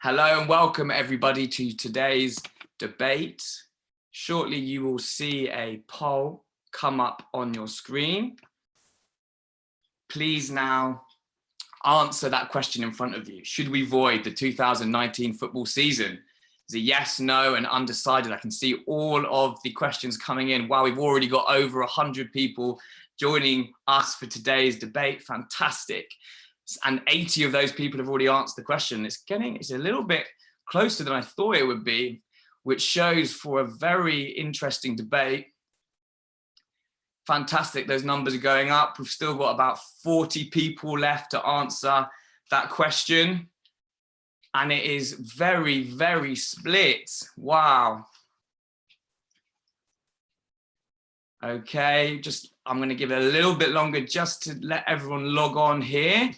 Hello and welcome everybody to today's debate. Shortly you will see a poll come up on your screen. Please now answer that question in front of you. Should we void the 2019 football season? Is it yes, no, and undecided? I can see all of the questions coming in. Wow, we've already got over 100 people joining us for today's debate. Fantastic. And 80 of those people have already answered the question. It's a little bit closer than I thought it would be, which shows for a very interesting debate. Fantastic, those numbers are going up. We've still got about 40 people left to answer that question. And it is very, very split. Wow. Okay, I'm gonna give it a little bit longer just to let everyone log on here.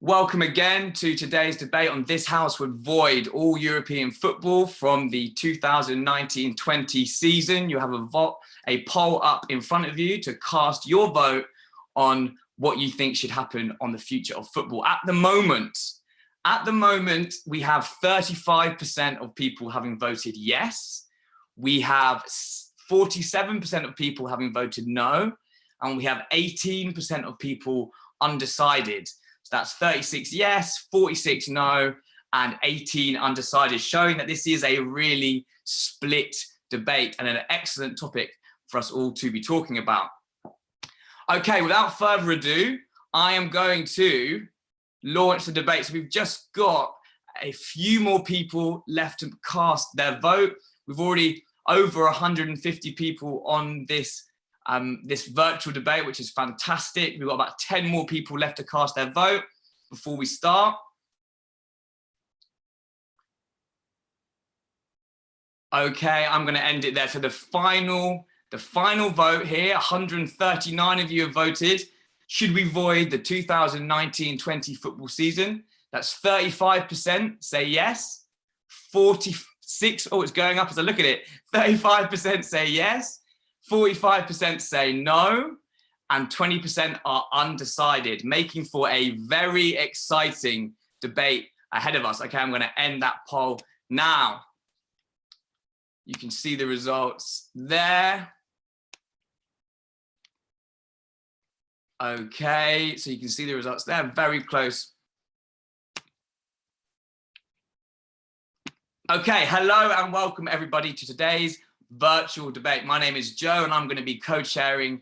Welcome again to today's debate on this house would void all European football from the 2019-20 season. You have a poll up in front of you to cast your vote on what you think should happen on the future of football. At the moment, we have 35% of people having voted yes. We have 47% of people having voted no, and we have 18% of people undecided. So that's 36 yes, 46 no, and 18 undecided, showing that this is a really split debate and an excellent topic for us all to be talking about. Okay, without further ado, I am going to launch the debate. So we've just got a few more people left to cast their vote. We've already over 150 people on this virtual debate, which is fantastic. We've got about 10 more people left to cast their vote before we start. Okay, I'm going to end it there. So the final vote here, 139 of you have voted. Should we void the 2019-20 football season? That's 35% say yes, 46, oh, it's going up as I look at it. 35% say yes, 45% say no, and 20% are undecided, making for a very exciting debate ahead of us. Okay, I'm going to end that poll now. You can see the results there. Okay, so you can see the results there, very close. Okay, hello and welcome everybody to today's virtual debate. My name is Joe and I'm going to be co-chairing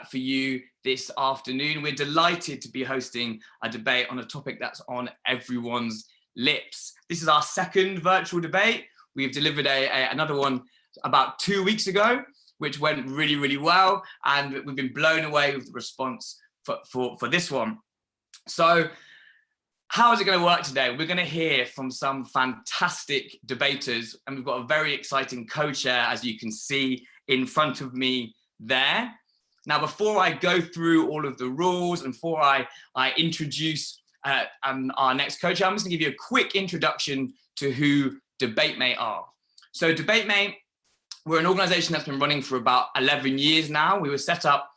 for you this afternoon. We're delighted to be hosting a debate on a topic that's on everyone's lips. This is our second virtual debate. We've delivered another one about 2 weeks ago, which went really, really well. And we've been blown away with the response for this one. So how is it going to work today? We're going to hear from some fantastic debaters, and we've got a very exciting co-chair, as you can see in front of me there. Now, before I go through all of the rules and before I introduce our next co-chair, I'm just going to give you a quick introduction to who DebateMate are. So DebateMate, we're an organization that's been running for about 11 years now. We were set up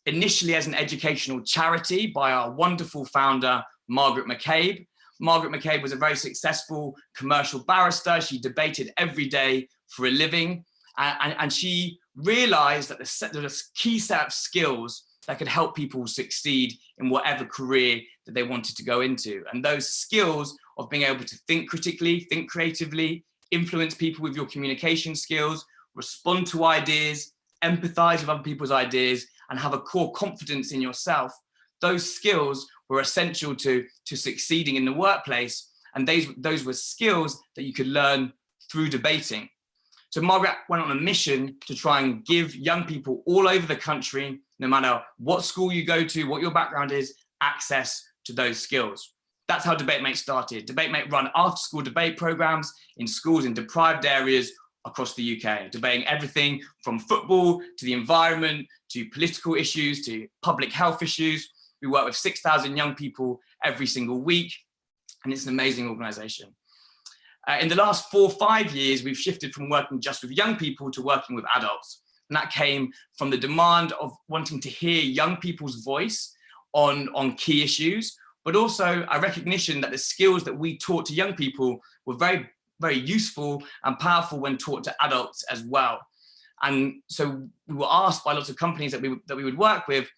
initially as an educational charity by our wonderful founder, Margaret McCabe. Margaret McCabe was a very successful commercial barrister. She debated every day for a living. And she realized that there was a key set of skills that could help people succeed in whatever career that they wanted to go into. And those skills of being able to think critically, think creatively, influence people with your communication skills, respond to ideas, empathize with other people's ideas, and have a core confidence in yourself. Those skills were essential to succeeding in the workplace. And those were skills that you could learn through debating. So Margaret went on a mission to try and give young people all over the country, no matter what school you go to, what your background is, access to those skills. That's how DebateMate started. DebateMate run after-school debate programs in schools in deprived areas across the UK, debating everything from football to the environment, to political issues, to public health issues. We work with 6,000 young people every single week, and it's an amazing organization. In the last 4 or 5 years, we've shifted from working just with young people to working with adults. And that came from the demand of wanting to hear young people's voice on key issues, but also a recognition that the skills that we taught to young people were very, very useful and powerful when taught to adults as well. And so we were asked by lots of companies that we would work with,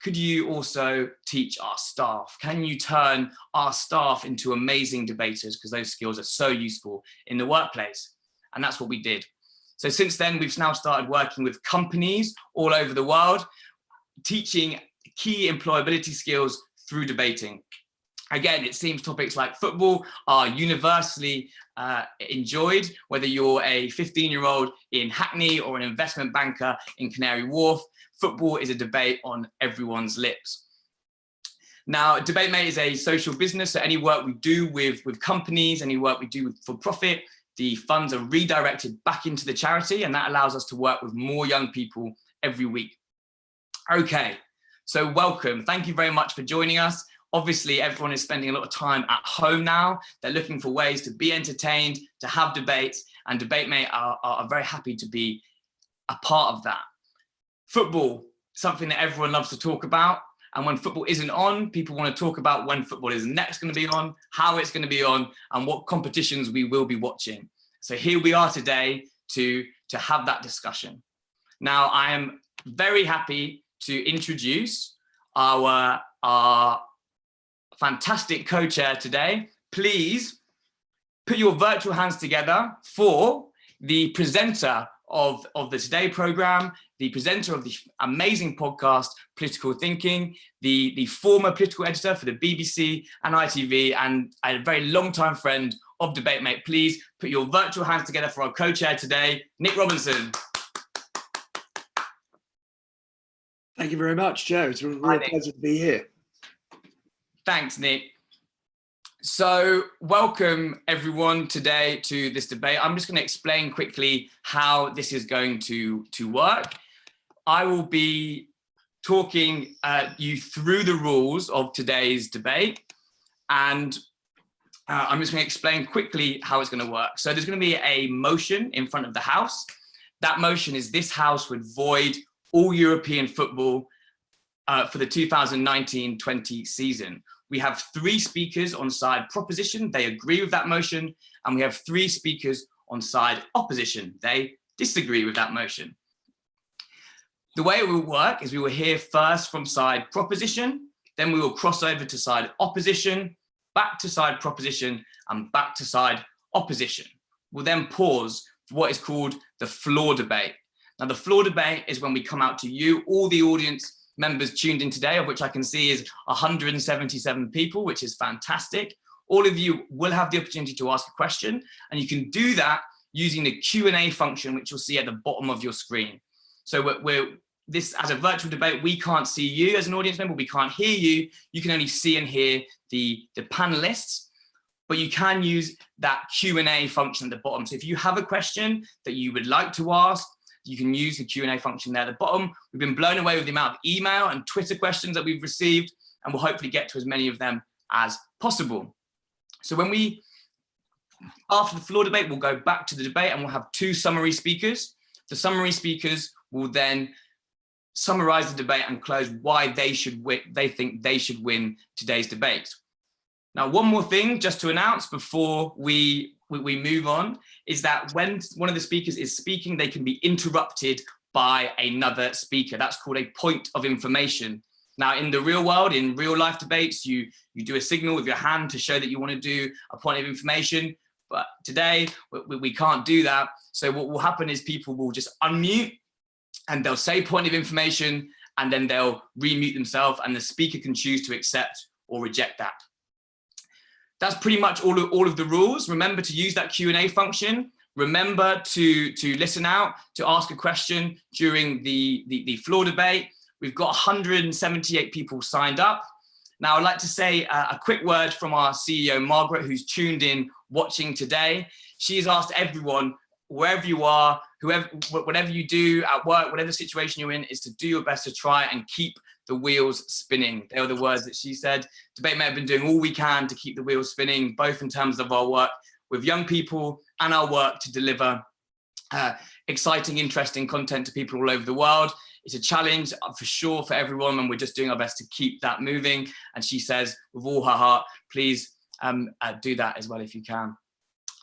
could you also teach our staff? Can you turn our staff into amazing debaters? Because those skills are so useful in the workplace. And that's what we did. So since then, we've now started working with companies all over the world, teaching key employability skills through debating. Again, it seems topics like football are universally enjoyed, whether you're a 15-year-old in Hackney or an investment banker in Canary Wharf. Football is a debate on everyone's lips. Now, DebateMate is a social business, so any work we do with companies, any work we do for profit, the funds are redirected back into the charity, and that allows us to work with more young people every week. Okay, so welcome. Thank you very much for joining us. Obviously, everyone is spending a lot of time at home now. They're looking for ways to be entertained, to have debates, and DebateMate are very happy to be a part of that. Football, something that everyone loves to talk about. And when football isn't on, people want to talk about when football is next going to be on, how it's going to be on, and what competitions we will be watching. So here we are today to have that discussion. Now, I am very happy to introduce our fantastic co-chair today. Please put your virtual hands together for the presenter of the Today program, the presenter of the amazing podcast, Political Thinking, the former political editor for the BBC and ITV, and a very long-time friend of DebateMate. Please put your virtual hands together for our co-chair today, Nick Robinson. Thank you very much, Joe. It's a real pleasure to be here. Thanks, Nick. So welcome everyone today to this debate. I'm just going to explain quickly how this is going to work. I will be talking you through the rules of today's debate, and I'm just going to explain quickly how it's going to work. So there's going to be a motion in front of the House. That motion is this House would void all European football for the 2019-20 season. We have 3 speakers on side proposition. They agree with that motion. And we have 3 speakers on side opposition. They disagree with that motion. The way it will work is we will hear first from side proposition, then we will cross over to side opposition, back to side proposition, and back to side opposition. We'll then pause for what is called the floor debate. Now, the floor debate is when we come out to you, all the audience members tuned in today, of which I can see is 177 people, which is fantastic. All of you will have the opportunity to ask a question, and you can do that using the Q&A function, which you'll see at the bottom of your screen. So this, as a virtual debate, we can't see you as an audience member, we can't hear you. You can only see and hear the panelists, but you can use that Q&A function at the bottom. So if you have a question that you would like to ask, you can use the Q&A function there at the bottom. We've been blown away with the amount of email and Twitter questions that we've received, and we'll hopefully get to as many of them as possible. So after the floor debate, we'll go back to the debate and we'll have 2 summary speakers. The summary speakers will then summarize the debate and close why they think they should win today's debate. Now, one more thing just to announce before we move on is that when one of the speakers is speaking, they can be interrupted by another speaker. That's called a point of information. Now, in the real world, in real life debates, you do a signal with your hand to show that you want to do a point of information. But today, we can't do that. So what will happen is people will just unmute and they'll say point of information, and then they'll remute themselves, and the speaker can choose to accept or reject that. That's pretty much all of the rules. Remember to use that Q&A function. Remember to listen out, to ask a question during the floor debate. We've got 178 people signed up. Now, I'd like to say a quick word from our CEO, Margaret, who's tuned in watching today. She's asked everyone, wherever you are, whatever you do at work, whatever situation you're in, is to do your best to try and keep the wheels spinning. They were the words that she said. DebateMate have been doing all we can to keep the wheels spinning, both in terms of our work with young people and our work to deliver exciting, interesting content to people all over the world. it's a challenge for sure for everyone, and we're just doing our best to keep that moving. And she says with all her heart, please do that as well if you can.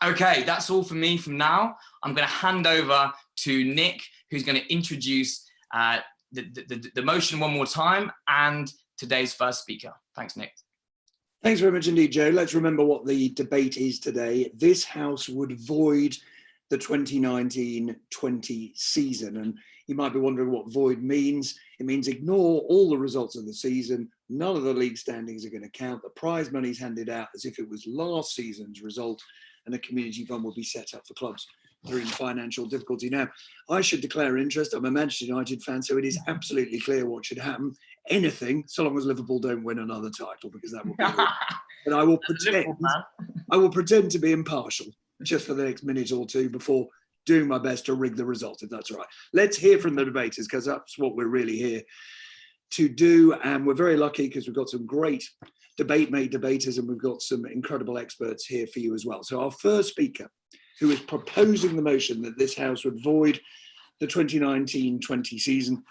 Okay, that's all for me from now. I'm going to hand over to Nick, who's going to introduce the motion one more time and today's first speaker. Thanks, Nick. Thanks very much indeed, Joe. Let's remember what the debate is today. This House would void the 2019-20 season. And you might be wondering what void means. It means ignore all the results of the season. None of the league standings are going to count. The prize money is handed out as if it was last season's result, and a community fund will be set up for clubs that are in financial difficulty. Now, I should declare interest. I'm a Manchester United fan, so it is absolutely clear what should happen. Anything, so long as Liverpool don't win another title, because that would be good. But I will pretend to be impartial just for the next minute or two before doing my best to rig the result, if that's all right. Let's hear from the debaters, because that's what we're really here to do. And we're very lucky because we've got some great debate-mate debaters, and we've got some incredible experts here for you as well. So our first speaker, who is proposing the motion that this House would void the 2019-20 season,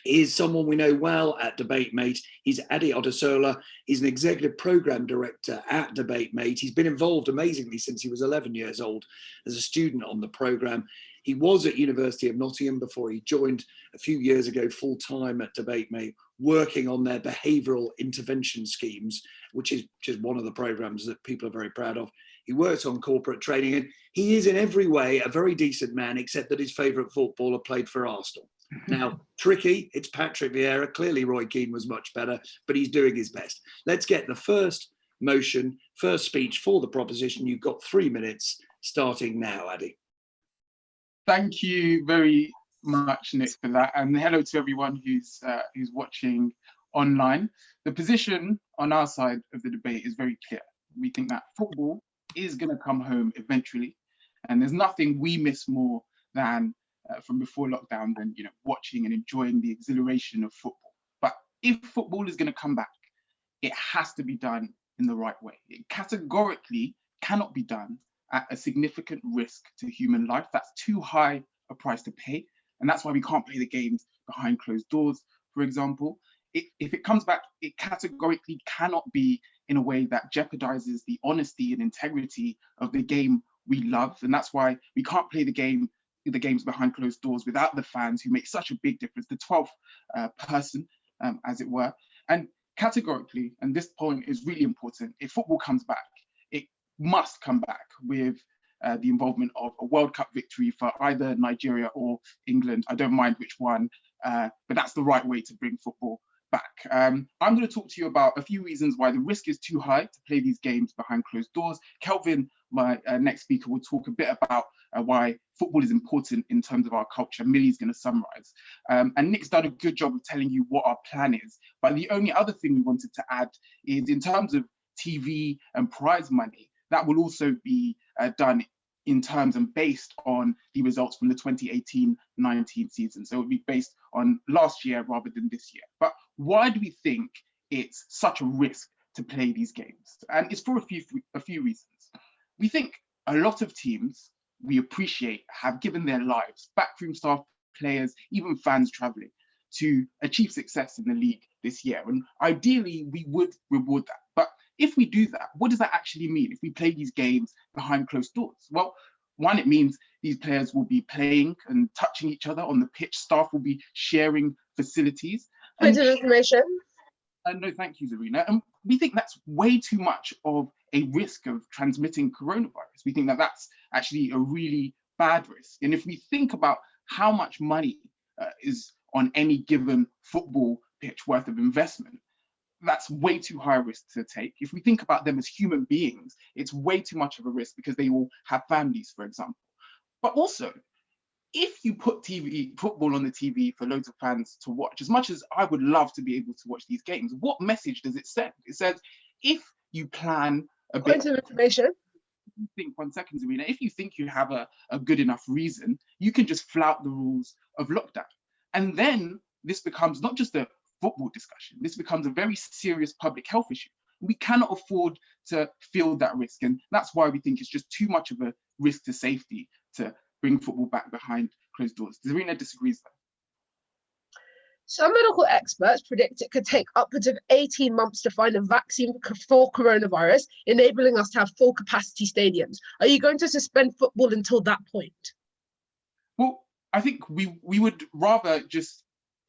is someone we know well at DebateMate. He's Adi Odusola. He's an executive program director at DebateMate. He's been involved amazingly since he was 11 years old as a student on the program. He was at University of Nottingham before he joined a few years ago full-time at DebateMate, working on their behavioural intervention schemes, which is just one of the programs that people are very proud of. He works on corporate training, and he is in every way a very decent man, except that his favourite footballer played for Arsenal. Now, tricky, it's Patrick Vieira. Clearly Roy Keane was much better, but he's doing his best. Let's get the first motion, first speech for the proposition. You've got 3 minutes starting now, Adi. Thank you very much, Nick, for that. And hello to everyone who's watching online. The position on our side of the debate is very clear. We think that football is going to come home eventually. And there's nothing we miss more than from before lockdown than watching and enjoying the exhilaration of football. But if football is going to come back, it has to be done in the right way. It categorically cannot be done at a significant risk to human life. That's too high a price to pay. And that's why we can't play the games behind closed doors, for example. If it comes back, it categorically cannot be in a way that jeopardizes the honesty and integrity of the game we love. And that's why we can't play the games behind closed doors without the fans, who make such a big difference, the 12th person, as it were. And categorically, and this point is really important, if football comes back, it must come back with the involvement of a World Cup victory for either Nigeria or England. I don't mind which one, but that's the right way to bring football back. I'm going to talk to you about a few reasons why the risk is too high to play these games behind closed doors. Kelvin, my next speaker, will talk a bit about why football is important in terms of our culture. Millie's going to summarize. And Nick's done a good job of telling you what our plan is. But the only other thing we wanted to add is, in terms of TV and prize money, that will also be done in terms and based on the results from the 2018-19 season. So it will be based on last year rather than this year. But why do we think it's such a risk to play these games? And it's for a few reasons. We think a lot of teams we appreciate have given their lives, backroom staff, players, even fans traveling, to achieve success in the league this year. And ideally, we would reward that. But if we do that, what does that actually mean if we play these games behind closed doors? Well, one, it means these players will be playing and touching each other on the pitch. Staff will be sharing facilities. Point of information. No, thank you, Zarina. And we think that's way too much of a risk of transmitting coronavirus. We think that that's actually a really bad risk. And if we think about how much money is on any given football pitch worth of investment, that's way too high a risk to take. If we think about them as human beings, it's way too much of a risk because they all have families, for example. But also, if you put football on the TV for loads of fans to watch, as much as I would love to be able to watch these games, what message does it send? It says, if you plan a bit— Point of information. Think 1 second, Zarina, if you think you have a good enough reason, you can just flout the rules of lockdown. And then this becomes not just a football discussion, this becomes a very serious public health issue. We cannot afford to field that risk. And that's why we think it's just too much of a risk to safety to bring football back behind closed doors. Zarina disagrees there. Some medical experts predict it could take upwards of 18 months to find a vaccine for coronavirus, enabling us to have full capacity stadiums. Are you going to suspend football until that point? Well, I think we would rather just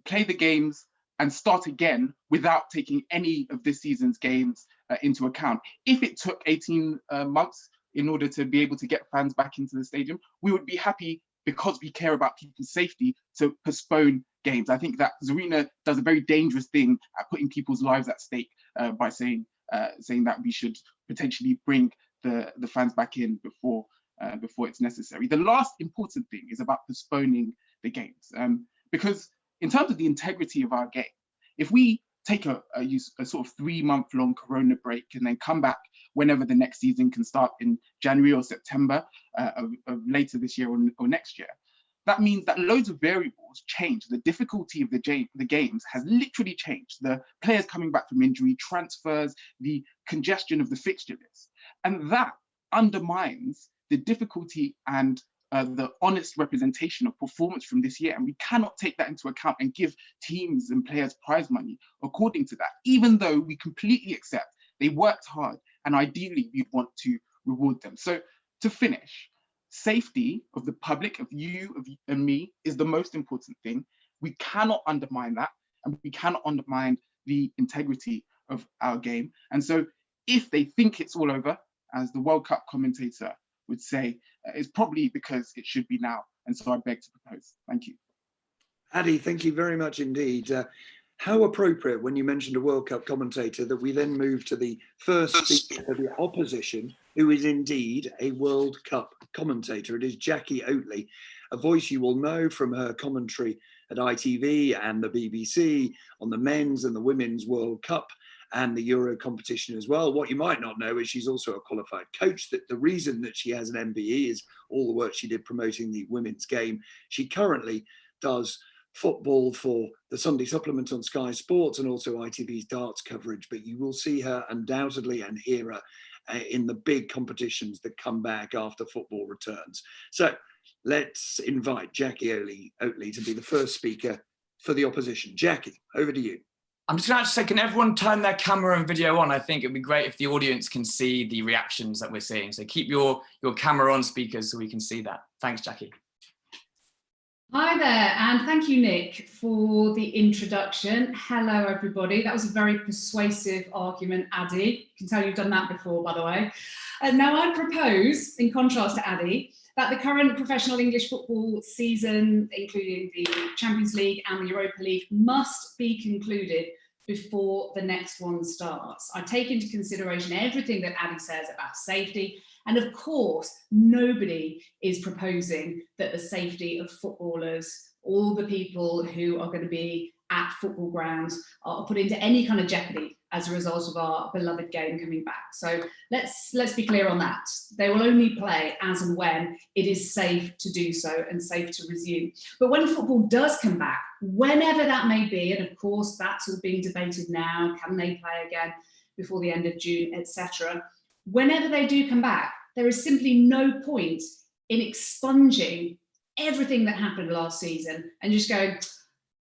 play the games and start again without taking any of this season's games into account. If it took 18 months in order to be able to get fans back into the stadium, we would be happy, because we care about people's safety, to postpone games. I think that Zarina does a very dangerous thing at putting people's lives at stake by saying that we should potentially bring the fans back in before it's necessary. The last important thing is about postponing the games, because in terms of the integrity of our game, if we take a sort of 3-month-long corona break and then come back whenever the next season can start in January or September of later this year or next year, that means that loads of variables change. The difficulty of the games has literally changed. The players coming back from injury, transfers, the congestion of the fixture list. And that undermines the difficulty and the honest representation of performance from this year. And we cannot take that into account and give teams and players prize money according to that, even though we completely accept they worked hard and ideally we'd want to reward them. So to finish, safety of the public, of you, and me, is the most important thing. We cannot undermine that, and we cannot undermine the integrity of our game. And so if they think it's all over, as the World Cup commentator would say, it's probably because it should be now. And so I beg to propose. Thank you. Adi, thank you very much indeed. How appropriate, when you mentioned a World Cup commentator, that we then move to the first speaker of the opposition, who is indeed a World Cup commentator. It is Jackie Oatley, a voice you will know from her commentary at ITV and the BBC on the men's and the women's World Cup and the Euro competition as well. What you might not know is she's also a qualified coach. That the reason that she has an MBE is all the work she did promoting the women's game. She currently does football for the Sunday Supplement on Sky Sports and also ITV's darts coverage, but you will see her undoubtedly and hear her in the big competitions that come back after football returns. So let's invite Jackie Oatley to be the first speaker for the opposition. Jackie, over to you. I'm just going to say, can everyone turn their camera and video on? I think it'd be great if the audience can see the reactions that we're seeing. So keep your camera on, speakers, so we can see that. Thanks, Jackie. Hi there, and thank you, Nick, for the introduction. Hello, everybody. That was a very persuasive argument, Adi. You can tell you've done that before, by the way. Now, I propose, in contrast to Adi, that the current professional English football season, including the Champions League and the Europa League, must be concluded before the next one starts. I take into consideration everything that Adi says about safety, and of course, nobody is proposing that the safety of footballers, all the people who are going to be at football grounds, are put into any kind of jeopardy as a result of our beloved game coming back. So let's be clear on that. They will only play as and when it is safe to do so and safe to resume. But when football does come back, whenever that may be, and of course that's all being debated now, can they play again before the end of June, etc. Whenever they do come back, there is simply no point in expunging everything that happened last season and just going,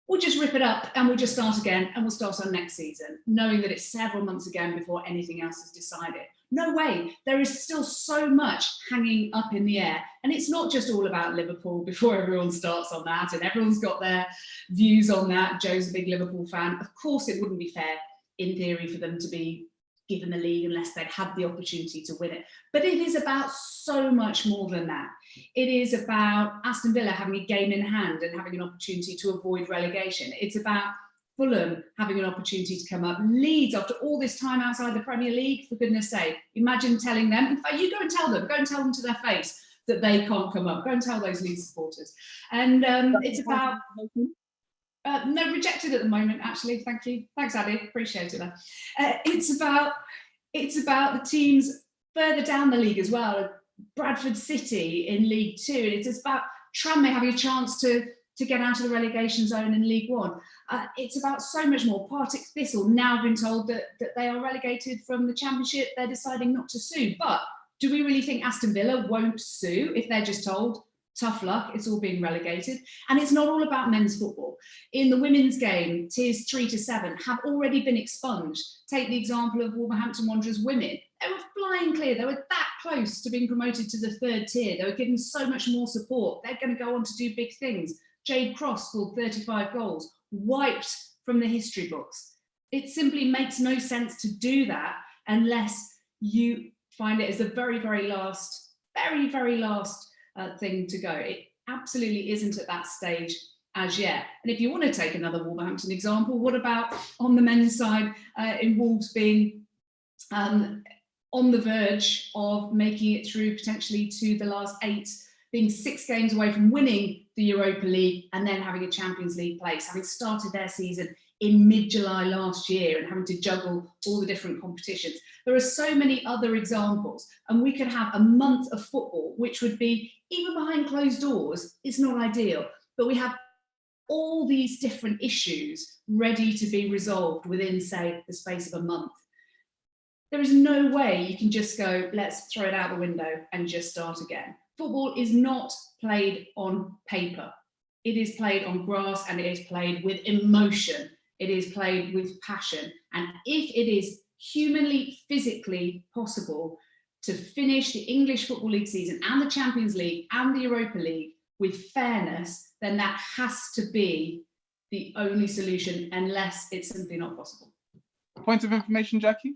we'll just rip it up and we'll just start again and we'll start on next season, knowing that it's several months again before anything else is decided. No way. There is still so much hanging up in the air. And it's not just all about Liverpool before everyone starts on that, and everyone's got their views on that. Joe's a big Liverpool fan. Of course, it wouldn't be fair in theory for them to be given the league unless they'd had the opportunity to win it. But it is about so much more than that. It is about Aston Villa having a game in hand and having an opportunity to avoid relegation. It's about Fulham having an opportunity to come up. Leeds, after all this time outside the Premier League, for goodness sake, imagine telling them, in fact, you go and tell them to their face that they can't come up. Go and tell those Leeds supporters. And it's about... no, rejected at the moment, actually. Thank you. Thanks, Adi. Appreciate it. It's about the teams further down the league as well. Bradford City in League Two. It's about Tranmere having a chance to get out of the relegation zone in League One. It's about so much more. Partick Thistle now been told that they are relegated from the Championship. They're deciding not to sue. But do we really think Aston Villa won't sue if they're just told Tough luck, it's all being relegated. And it's not all about men's football. In the women's game, tiers 3 to 7 have already been expunged. Take the example of Wolverhampton Wanderers women. They were flying clear. They were that close to being promoted to the 3rd tier. They were given so much more support. They're going to go on to do big things. Jade Cross scored 35 goals, wiped from the history books. It simply makes no sense to do that unless you find it as the very, very last thing to go. It absolutely isn't at that stage as yet. And if you want to take another Wolverhampton example, what about on the men's side, in Wolves being on the verge of making it through potentially to the last 8, being 6 games away from winning the Europa League and then having a Champions League place, having started their season in mid-July last year and having to juggle all the different competitions. There are so many other examples, and we could have a month of football, which would be, even behind closed doors, it's not ideal, but we have all these different issues ready to be resolved within, say, the space of a month. There is no way you can just go, let's throw it out the window and just start again. Football is not played on paper. It is played on grass, and it is played with emotion. It is played with passion. And if it is humanly, physically possible to finish the English Football League season and the Champions League and the Europa League with fairness, then that has to be the only solution, unless it's simply not possible. Point of information, Jackie?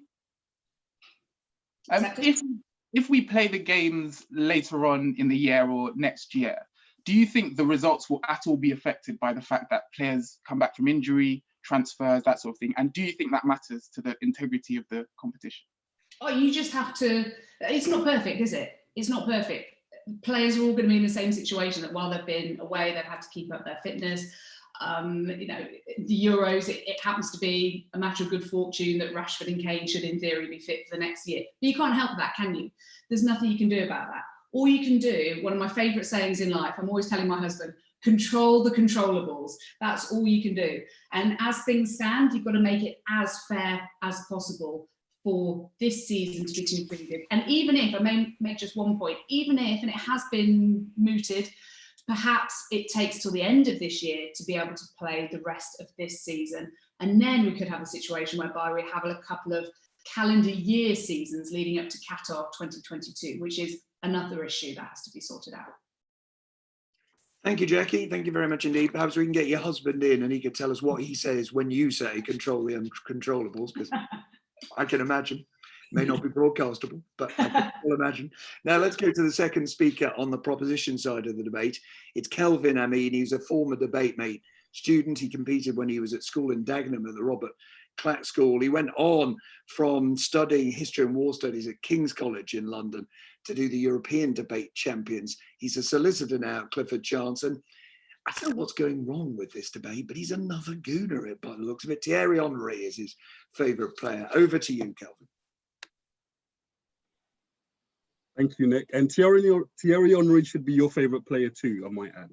If we play the games later on in the year or next year, do you think the results will at all be affected by the fact that players come back from injury, transfers, that sort of thing? And do you think that matters to the integrity of the competition? Oh, you just have to, it's not perfect, is it? It's not perfect. Players are all going to be in the same situation, that while they've been away, they've had to keep up their fitness. You know, the Euros, it happens to be a matter of good fortune that Rashford and Kane should in theory be fit for the next year. But you can't help that, can you? There's nothing you can do about that. All you can do, one of my favourite sayings in life, I'm always telling my husband, control the controllables. That's all you can do. And as things stand, you've got to make it as fair as possible for this season to be concluded. And even if, I may make just one point, even if, and it has been mooted, perhaps it takes till the end of this year to be able to play the rest of this season. And then we could have a situation whereby we have a couple of calendar year seasons leading up to Qatar 2022, which is another issue that has to be sorted out. Thank you, Jackie. Thank you very much indeed. Perhaps we can get your husband in and he could tell us what he says when you say control the uncontrollables, because I can imagine. May not be broadcastable, but I can well imagine. Now let's go to the second speaker on the proposition side of the debate. It's Kelvin Amin. He's a former debate mate student. He competed when he was at school in Dagenham at the Robert Clack School. He went on from studying history and war studies at King's College in London to do the European Debate Champions. He's a solicitor now at Clifford Chance, and I don't know what's going wrong with this debate, but he's another gooner by the looks of it. Thierry Henry is his favourite player. Over to you, Kelvin. Thank you, Nick. And Thierry Henry should be your favourite player too, I might add.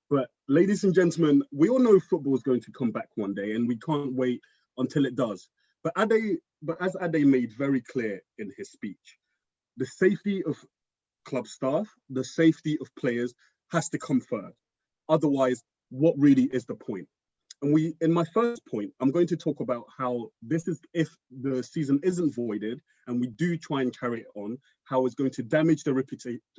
But ladies and gentlemen, we all know football is going to come back one day, and we can't wait until it does. But as Ade made very clear in his speech, the safety of club staff, the safety of players has to come first. Otherwise, what really is the point? And in my first point, I'm going to talk about how this is, if the season isn't voided and we do try and carry it on, how it's going to damage the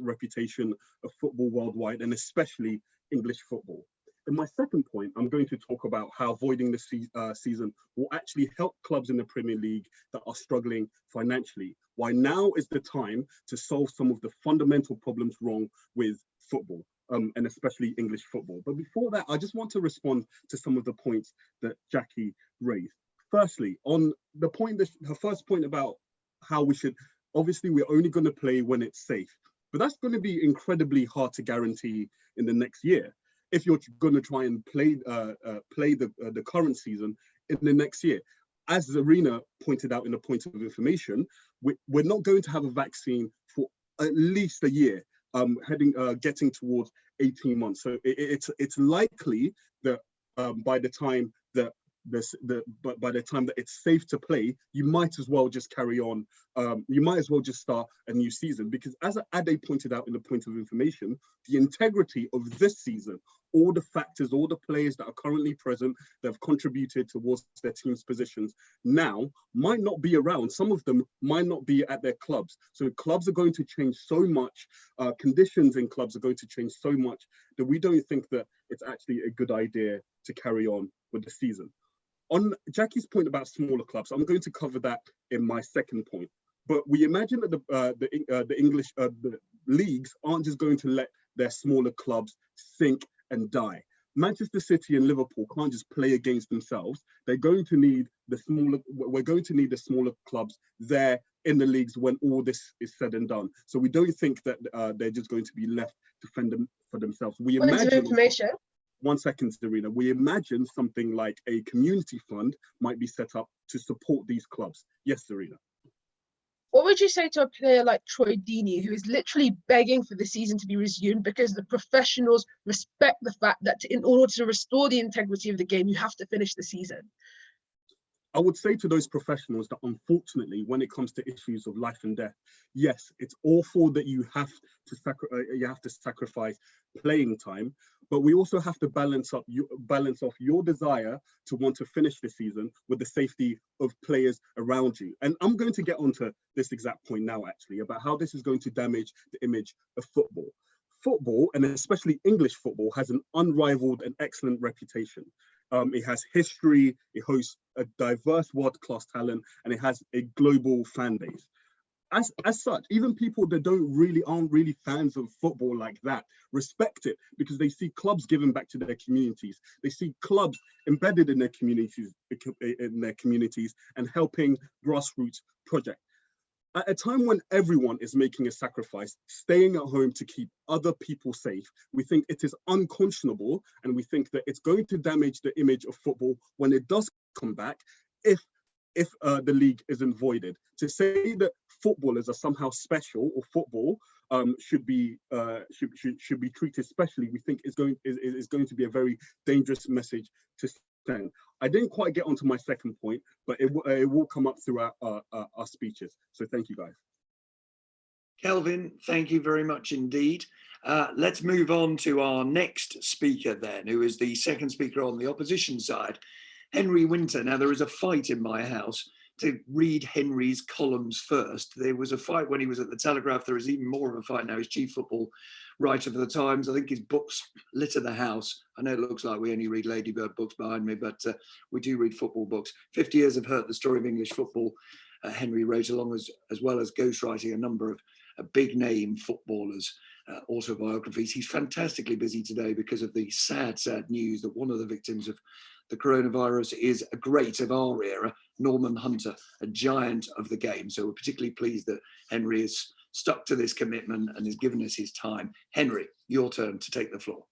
reputation of football worldwide, and especially English football. In my second point, I'm going to talk about how voiding the season will actually help clubs in the Premier League that are struggling financially. Why now is the time to solve some of the fundamental problems wrong with football. And especially English football. But before that, I just want to respond to some of the points that Jackie raised. Firstly, on the point, her first point about how we should, obviously we're only going to play when it's safe, but that's going to be incredibly hard to guarantee in the next year. If you're going to try and play the current season in the next year. As Zarina pointed out in the point of information, we're not going to have a vaccine for at least a year. Getting towards 18 months. So it's likely that by the time that but by the time that it's safe to play, you might as well just carry on. You might as well just start a new season, because as Ade pointed out in the point of information, the integrity of this season, all the factors, all the players that are currently present that have contributed towards their team's positions now might not be around. Some of them might not be at their clubs. So clubs are going to change so much, conditions in clubs are going to change so much, that we don't think that it's actually a good idea to carry on with the season. On Jackie's point about smaller clubs, I'm going to cover that in my second point. But we imagine that the leagues aren't just going to let their smaller clubs sink and die. Manchester City and Liverpool can't just play against themselves. We're going to need the smaller clubs there in the leagues when all this is said and done. So we don't think that they're just going to be left to fend for themselves. We imagine. One second, Serena. We imagine something like a community fund might be set up to support these clubs. Yes, Serena. What would you say to a player like Troy Deeney, who is literally begging for the season to be resumed because the professionals respect the fact that in order to restore the integrity of the game, you have to finish the season? I would say to those professionals that unfortunately, when it comes to issues of life and death, yes, it's awful that you have to sacrifice playing time, but we also have to balance off your desire to want to finish the season with the safety of players around you. And I'm going to get onto this exact point now, actually, about how this is going to damage the image of football. Football, and especially English football, has an unrivaled and excellent reputation. It has history, it hosts a diverse world-class talent, and it has a global fan base. As such, even people that aren't really fans of football like that respect it, because they see clubs giving back to their communities. They see clubs embedded in their communities and helping grassroots projects. At a time when everyone is making a sacrifice, staying at home to keep other people safe, we think it is unconscionable, and we think that it's going to damage the image of football when it does come back, if the league isn't voided. To say that footballers are somehow special, or football should be treated specially, we think is going to be a very dangerous message to send. I didn't quite get onto my second point, but it will come up throughout our speeches. So thank you, guys. Kelvin, thank you very much indeed. Let's move on to our next speaker then, who is the second speaker on the opposition side, Henry Winter. Now, there is a fight in my house to read Henry's columns first. There was a fight when he was at the Telegraph. There is even more of a fight now. He's chief football writer for the Times. I think his books litter the house. I know it looks like we only read Ladybird books behind me, but we do read football books. 50 years have hurt the story of English football. Henry wrote, along as well as ghostwriting a number of big name footballers' autobiographies. He's fantastically busy today because of the sad news that one of the victims of the coronavirus is a great of our era, Norman Hunter, a giant of the game. So we're particularly pleased that Henry has stuck to this commitment and has given us his time. Henry, your turn to take the floor.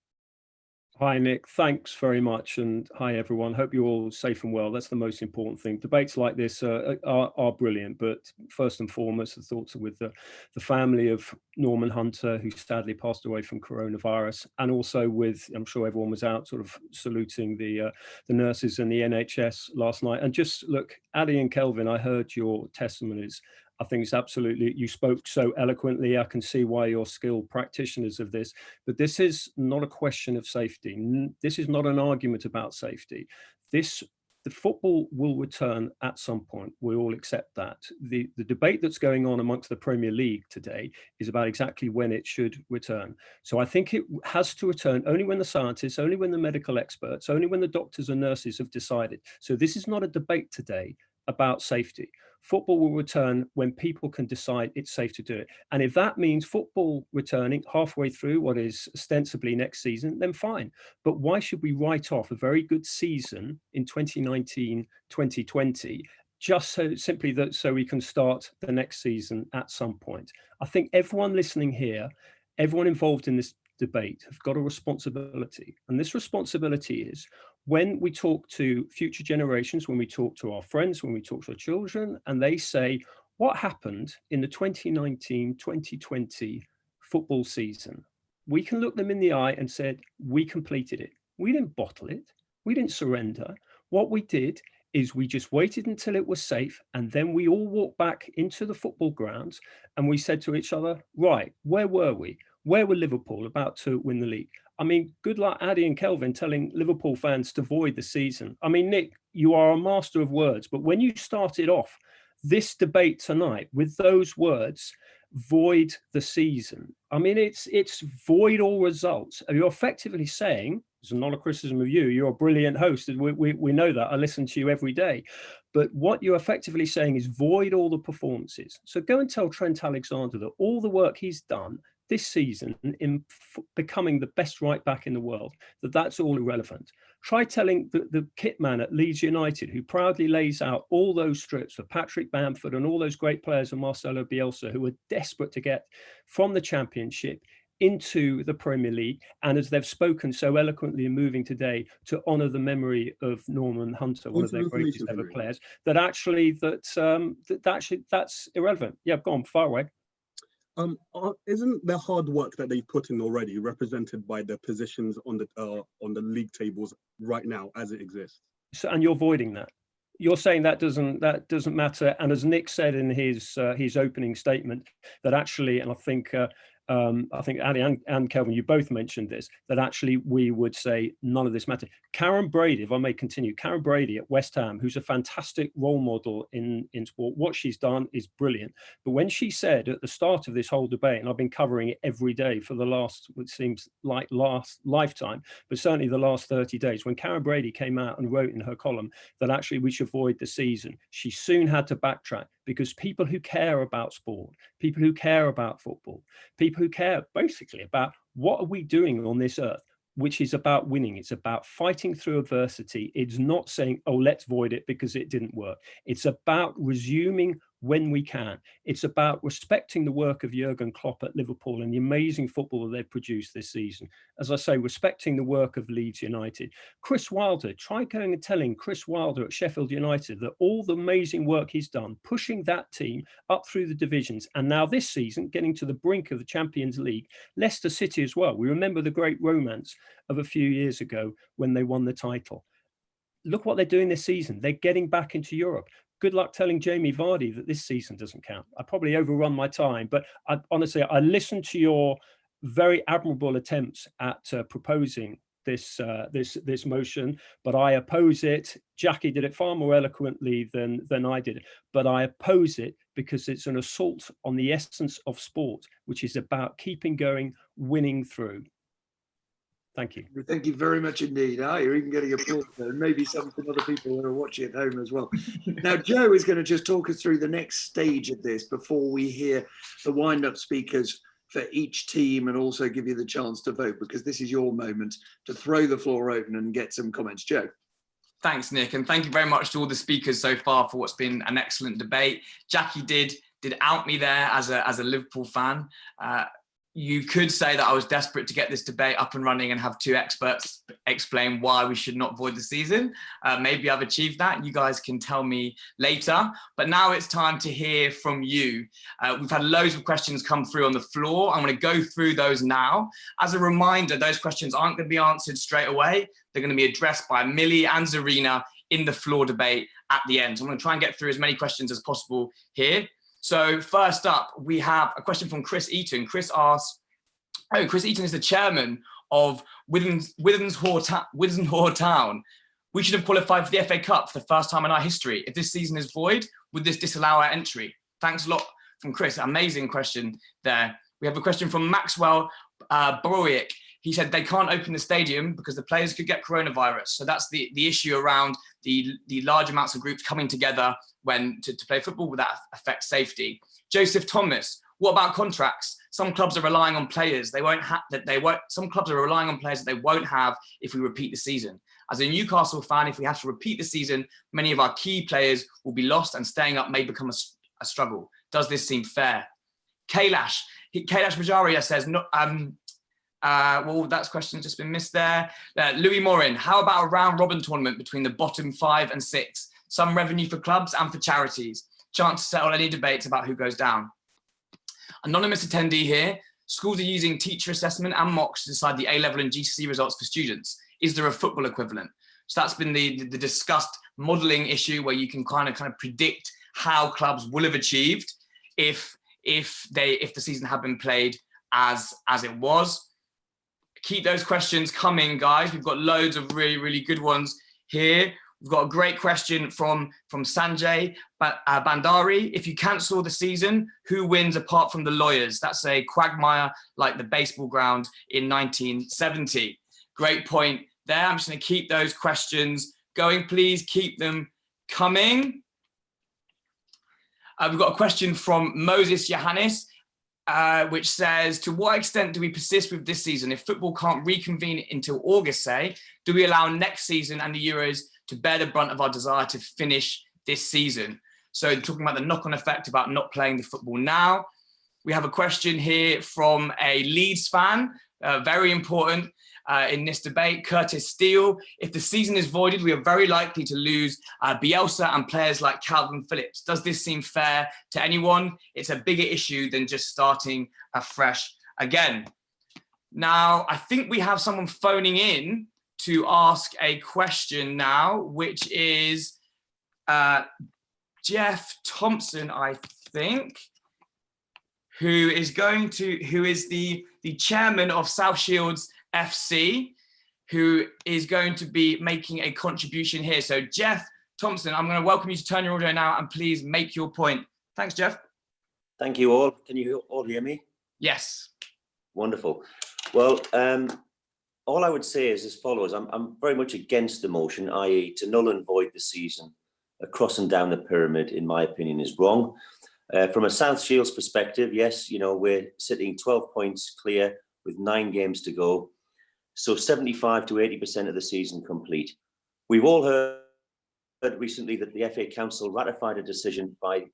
Hi, Nick. Thanks very much. And hi, everyone. Hope you're all safe and well. That's the most important thing. Debates like this are brilliant. But first and foremost, the thoughts are with the family of Norman Hunter, who sadly passed away from coronavirus. And also with, I'm sure everyone was out sort of saluting the nurses and the NHS last night. And just look, Ade and Kelvin, I heard your testimonies. I think it's absolutely, you spoke so eloquently. I can see why you're skilled practitioners of this, but this is not a question of safety. This is not an argument about safety. The football will return at some point. We all accept that. The debate that's going on amongst the Premier League today is about exactly when it should return. So I think it has to return only when the scientists, only when the medical experts, only when the doctors and nurses have decided. So this is not a debate today about safety. Football will return when people can decide it's safe to do it. And if that means football returning halfway through what is ostensibly next season, then fine. But why should we write off a very good season in 2019, 2020, just so we can start the next season at some point? I think everyone listening here, everyone involved in this debate have got a responsibility. And this responsibility is, when we talk to future generations, when we talk to our friends, when we talk to our children, and they say, what happened in the 2019-2020 football season? We can look them in the eye and said, we completed it. We didn't bottle it. We didn't surrender. What we did is we just waited until it was safe, and then we all walked back into the football grounds and we said to each other, right, where were we? Where were Liverpool about to win the league? I mean, good luck, Addy and Kelvin, telling Liverpool fans to void the season. I mean, Nick, you are a master of words, but when you started off this debate tonight with those words, void the season, I mean, it's void all results. You're effectively saying, it's not a criticism of you, you're a brilliant host, and we know that, I listen to you every day, but what you're effectively saying is void all the performances. So go and tell Trent Alexander that all the work he's done this season in becoming the best right back in the world, that's all irrelevant. Try telling the kit man at Leeds United, who proudly lays out all those strips for Patrick Bamford and all those great players of Marcelo Bielsa, who were desperate to get from the Championship into the Premier League, and as they've spoken so eloquently and moving today to honour the memory of Norman Hunter, one of their greatest ever players, that's irrelevant. Yeah, go on, far away. Isn't the hard work that they put in already represented by the positions on the league tables right now as it exists? So, and you're voiding that. You're saying that doesn't matter. And as Nick said in his opening statement, that actually, and I think Addy and Kelvin, you both mentioned this, that actually we would say none of this matters. Karen Brady, if I may continue, Karen Brady at West Ham, who's a fantastic role model in sport, what she's done is brilliant. But when she said at the start of this whole debate, and I've been covering it every day for the last, what seems like last lifetime, but certainly the last 30 days, when Karen Brady came out and wrote in her column that actually we should void the season, she soon had to backtrack, because people who care about sport, people who care about football, people who care basically about what are we doing on this earth, which is about winning. It's about fighting through adversity. It's not saying, oh, let's void it because it didn't work. It's about resuming when we can. It's about respecting the work of Jurgen Klopp at Liverpool and the amazing football that they've produced this season. As I say, respecting the work of Leeds United. Chris Wilder, try going and telling Chris Wilder at Sheffield United that all the amazing work he's done, pushing that team up through the divisions, and now this season, getting to the brink of the Champions League. Leicester City as well. We remember the great romance of a few years ago when they won the title. Look what they're doing this season. They're getting back into Europe. Good luck telling Jamie Vardy that this season doesn't count. I probably overrun my time, but honestly, I listened to your very admirable attempts at proposing this motion, but I oppose it. Jackie did it far more eloquently than I did, but I oppose it because it's an assault on the essence of sport, which is about keeping going, winning through. Thank you. Thank you very much indeed. You're even getting applause there, and maybe some from other people who are watching at home as well. Now, Joe is going to just talk us through the next stage of this before we hear the wind-up speakers for each team and also give you the chance to vote, because this is your moment to throw the floor open and get some comments. Joe. Thanks, Nick, and thank you very much to all the speakers so far for what's been an excellent debate. Jackie did out me there as a Liverpool fan. You could say that I was desperate to get this debate up and running and have two experts explain why we should not void the season. Maybe I've achieved that. You guys can tell me later. But now it's time to hear from you. We've had loads of questions come through on the floor. I'm going to go through those now. As a reminder, those questions aren't going to be answered straight away. They're going to be addressed by Millie and Zarina in the floor debate at the end. So I'm going to try and get through as many questions as possible here. So first up, we have a question from Chris Eaton. Chris asks, Chris Eaton is the chairman of Wythenshawe Town. We should have qualified for the FA Cup for the first time in our history. If this season is void, would this disallow our entry? Thanks a lot from Chris. Amazing question there. We have a question from Maxwell Borowick. He said they can't open the stadium because the players could get coronavirus. So that's the issue around the large amounts of groups coming together when to play football, will that affect safety? Joseph Thomas, what about contracts? Some clubs are relying on players some clubs are relying on players that they won't have if we repeat the season. As a Newcastle fan, if we have to repeat the season, many of our key players will be lost and staying up may become a struggle. Does this seem fair? Kailash Majaria says, no, well, that question's just been missed there. Louis Morin, how about a round robin tournament between the bottom 5 and 6? Some revenue for clubs and for charities. Chance to settle any debates about who goes down. Anonymous attendee here. Schools are using teacher assessment and mocks to decide the A-level and GCSE results for students. Is there a football equivalent? So that's been the discussed modeling issue, where you can kind of predict how clubs will have achieved if the season had been played as it was. Keep those questions coming, guys. We've got loads of really, really good ones here. We've got a great question from Sanjay Bandari. If you cancel the season, who wins apart from the lawyers? That's a quagmire like the baseball ground in 1970. Great point there. I'm just going to keep those questions going. Please keep them coming. We've got a question from Moses Johannes, which says, to what extent do we persist with this season? If football can't reconvene until August, say, do we allow next season and the Euros to bear the brunt of our desire to finish this season? So talking about the knock-on effect about not playing the football now. We have a question here from a Leeds fan, very important in this debate, Curtis Steele. If the season is voided, we are very likely to lose Bielsa and players like Calvin Phillips. Does this seem fair to anyone? It's a bigger issue than just starting afresh again. Now, I think we have someone phoning in to ask a question now, which is Jeff Thompson, I think, who is the chairman of South Shields FC, who is going to be making a contribution here. So Jeff Thompson, I'm going to welcome you to turn your audio now, and please make your point. Thanks, Jeff. Thank you all. Can you all hear me? Yes. Wonderful. Well, all I would say is as follows. I'm very much against the motion, i.e. to null and void the season across and down the pyramid, in my opinion, is wrong. From a South Shields perspective, yes, we're sitting 12 points clear with 9 games to go. So 75 to 80% of the season complete. We've all heard recently that the FA Council ratified a decision by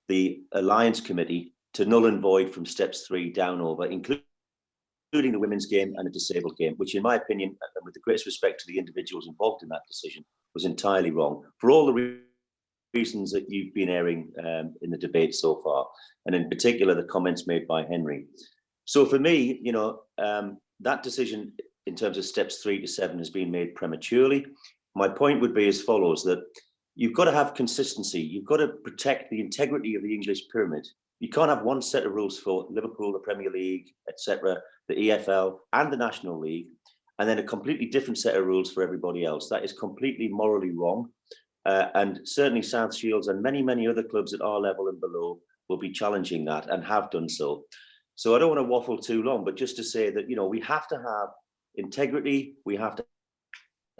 the Alliance Committee to null and void from steps 3 down over, including the women's game and a disabled game, which in my opinion, and with the greatest respect to the individuals involved in that decision, was entirely wrong for all the reasons that you've been airing in the debate so far, and in particular the comments made by Henry. So for me, that decision in terms of steps 3 to 7 has been made prematurely. My point would be as follows, that you've got to have consistency. You've got to protect the integrity of the English pyramid. You can't have one set of rules for Liverpool, the Premier League, etc., the EFL and the National League, and then a completely different set of rules for everybody else. That is completely morally wrong. And certainly South Shields and many, many other clubs at our level and below will be challenging that and have done so. So I don't want to waffle too long, but just to say that, we have to have integrity, we have to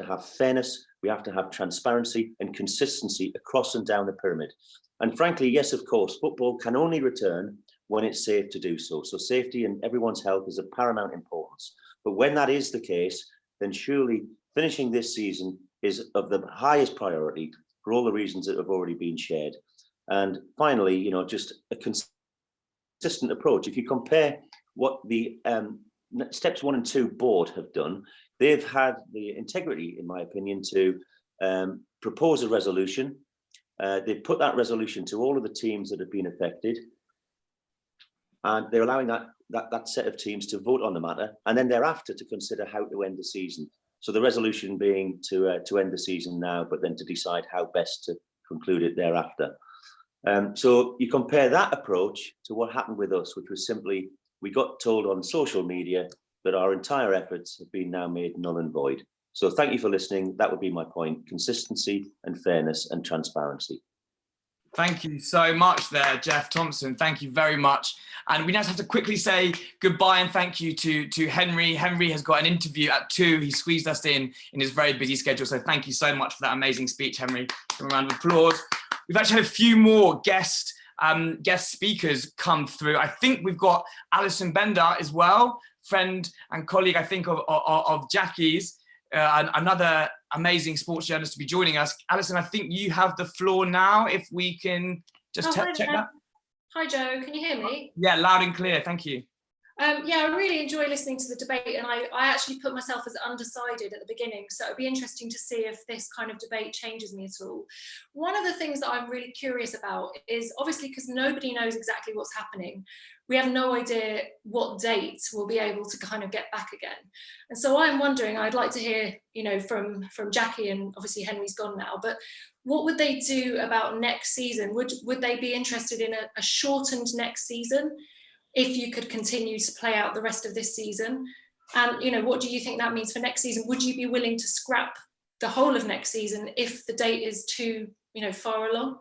have fairness, we have to have transparency and consistency across and down the pyramid. And frankly, yes, of course, football can only return when it's safe to do so. So safety and everyone's health is of paramount importance. But when that is the case, then surely finishing this season is of the highest priority for all the reasons that have already been shared. And finally, just a consistent approach. If you compare what the steps 1 and 2 board have done, they've had the integrity, in my opinion, to propose a resolution. They've put that resolution to all of the teams that have been affected, and they're allowing that set of teams to vote on the matter, and then thereafter to consider how to end the season. So the resolution being to end the season now, but then to decide how best to conclude it thereafter. So you compare that approach to what happened with us, which was simply, we got told on social media that our entire efforts have been now made null and void. So thank you for listening. That would be my point: consistency and fairness and transparency. Thank you so much there, Jeff Thompson. Thank you very much. And we now have to quickly say goodbye and thank you to Henry. Henry has got an interview at 2. He squeezed us in his very busy schedule. So thank you so much for that amazing speech, Henry. Give him a round of applause. We've actually had a few more guest speakers come through. I think we've got Alison Bender as well, friend and colleague, I think, of Jackie's. Another amazing sports journalist to be joining us. Alison, I think you have the floor now, if we can just check that. Hi Joe, can you hear me? Yeah, loud and clear, thank you. Yeah, I really enjoy listening to the debate, and I actually put myself as undecided at the beginning, so it'd be interesting to see if this kind of debate changes me at all. One of the things that I'm really curious about is, obviously, because nobody knows exactly what's happening, we have no idea what date we'll be able to kind of get back again. And so I'm wondering, I'd like to hear, you know, from Jackie, and obviously Henry's gone now, but what would they do about next season? Would they be interested in a shortened next season, if you could continue to play out the rest of this season? And, you know, what do you think that means for next season? Would you be willing to scrap the whole of next season if the date is too, you know, far along?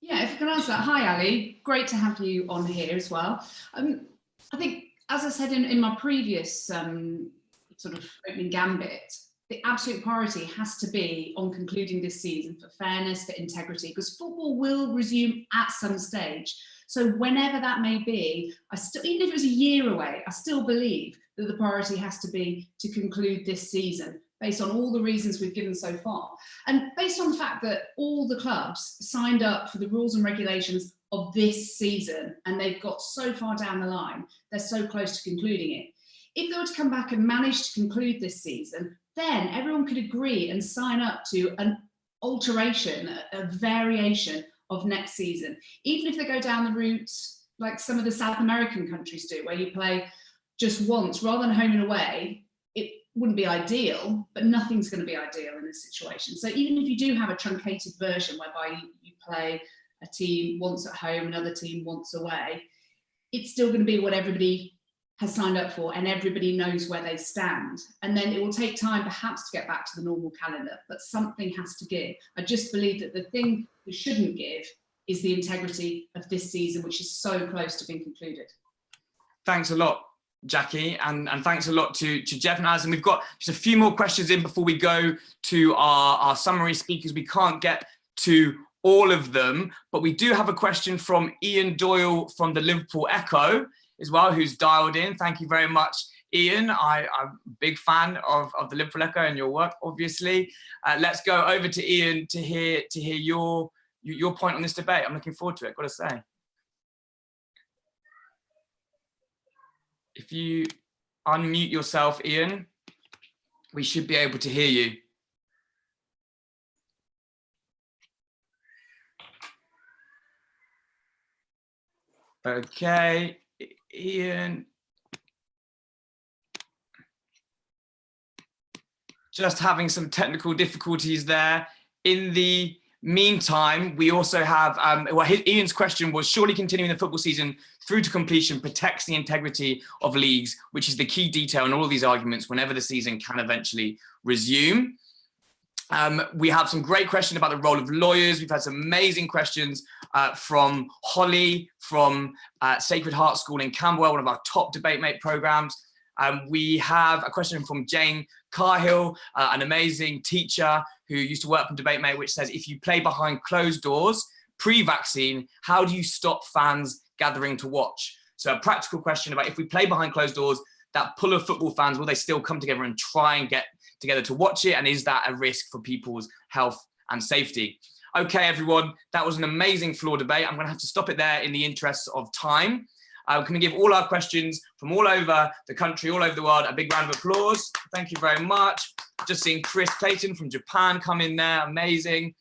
Yeah, if I can answer that. Hi, Ali. Great to have you on here as well. I think, as I said in my previous sort of opening gambit, the absolute priority has to be on concluding this season for fairness, for integrity, because football will resume at some stage. So whenever that may be, even if it was a year away, I still believe that the priority has to be to conclude this season based on all the reasons we've given so far. And based on the fact that all the clubs signed up for the rules and regulations of this season, and they've got so far down the line, they're so close to concluding it. If they were to come back and manage to conclude this season, then everyone could agree and sign up to an alteration, a variation of next season. Even if they go down the route like some of the South American countries do, where you play just once rather than home and away, it wouldn't be ideal, but nothing's going to be ideal in this situation. So even if you do have a truncated version whereby you play a team once at home, another team once away, it's still going to be what everybody has signed up for, and everybody knows where they stand. And then it will take time perhaps to get back to the normal calendar, but something has to give. I just believe that the thing we shouldn't give is the integrity of this season, which is so close to being concluded. Thanks a lot, Jackie, and thanks a lot to Jeff and Alison. We've got just a few more questions in before we go to our summary speakers. We can't get to all of them, but we do have a question from Ian Doyle from the Liverpool Echo as well, who's dialed in. Thank you very much, Ian. I'm a big fan of the Liverpool Echo and your work, obviously. Let's go over to Ian to hear your point on this debate. I'm looking forward to it, gotta say. If you unmute yourself, Ian, we should be able to hear you. Okay, Ian. Just having some technical difficulties there. In the meantime, we also have, Ian's question was, surely continuing the football season through to completion protects the integrity of leagues, which is the key detail in all of these arguments whenever the season can eventually resume. We have some great questions about the role of lawyers. We've had some amazing questions from Holly from Sacred Heart School in Camberwell, one of our top debate mate programs. We have a question from Jane Carhill, an amazing teacher who used to work from Debate Mate, which says, if you play behind closed doors pre-vaccine, how do you stop fans gathering to watch? So a practical question about, if we play behind closed doors, that pull of football fans, will they still come together and try and get together to watch it? And is that a risk for people's health and safety? Okay, everyone, that was an amazing floor debate. I'm gonna have to stop it there in the interest of time. I'm going to give all our questions from all over the country, all over the world, a big round of applause. Thank you very much. Just seeing Chris Clayton from Japan come in there, amazing.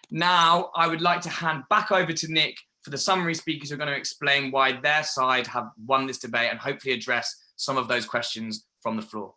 Now, I would like to hand back over to Nick for the summary speakers who are going to explain why their side have won this debate and hopefully address some of those questions from the floor.